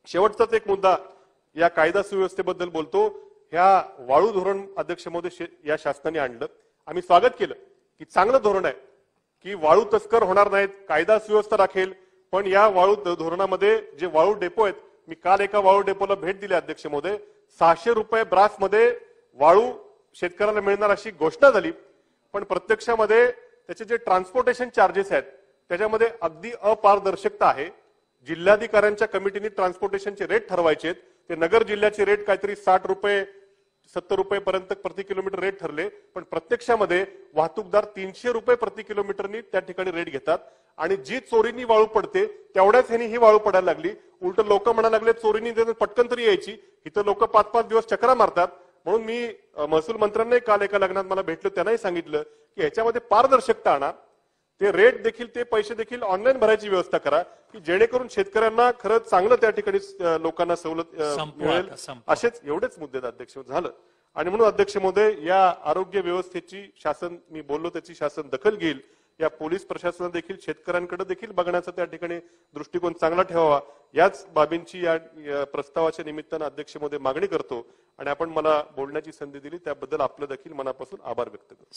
शेवटचाच एक मुद्दा या कायदा सुव्यवस्थेबद्दल बोलतो। ह्या वाळू धोरण अध्यक्ष महोदय या शासनाने आणलं, आम्ही स्वागत केलं की चांगलं धोरण आहे की वाळू तस्कर होणार नाहीत, कायदा सुव्यवस्था राखेल। पण या वाळू धोरणामध्ये जे वाळू डेपो आहेत, मी काल एका वाळू डेपोला भेट दिली अध्यक्ष महोदय, 600 रुपये ब्रासमध्ये वाळू शेतकऱ्याला मिळणार अशी घोषणा झाली, पण प्रत्यक्षामध्ये त्याचे जे ट्रान्सपोर्टेशन चार्जेस आहेत त्याच्यामध्ये अगदी अपारदर्शकता आहे। जिल्हाधिकाऱ्यांच्या कमिटीने ट्रान्सपोर्टेशनचे रेट ठरवायचे, ते नगर जिल्ह्याचे रेट काहीतरी 60 रुपये 70 रुपये पर्यंत प्रति किलोमीटर रेट ठरले, पण प्रत्यक्षामध्ये वाहतूकदार 300 रुपये प्रति किलोमीटरनी त्या ठिकाणी रेट घेतात। आणि जी चोरीनी वाळू पडते तेवढ्याच ह्यानी ही वाळू पडायला लागली। उलट लोक म्हणायला लागले चोरीनी पटकन तरी यायची, इथं लोक 5-5 दिवस चक्रा मारतात। म्हणून मी महसूल मंत्र्यांनाही काल एका लग्नात मला भेटलो, त्यांनाही सांगितलं की ह्याच्यामध्ये पारदर्शकता आणा, ते रेट देखील ते पैसे देखील ऑनलाईन भरायची व्यवस्था करा की जेणेकरून शेतकऱ्यांना खरंच चांगलं त्या ठिकाणी लोकांना सवलत मिळेल। असेच एवढेच मुद्दे अध्यक्ष झालं। आणि म्हणून अध्यक्ष महोदय या आरोग्य व्यवस्थेची शासन, मी बोललो त्याची शासन दखल घेईल। या पोलीस प्रशासन देखील शेतकऱ्यांकडे देखील बघण्याचा त्या ठिकाणी दृष्टिकोन चांगला ठेवावा, याच बाबींची या प्रस्तावाच्या निमित्तानं अध्यक्ष महोदय मागणी करतो। आणि आपण मला बोलण्याची संधी दिली त्याबद्दल आपलं देखील मनापासून आभार व्यक्त करतो।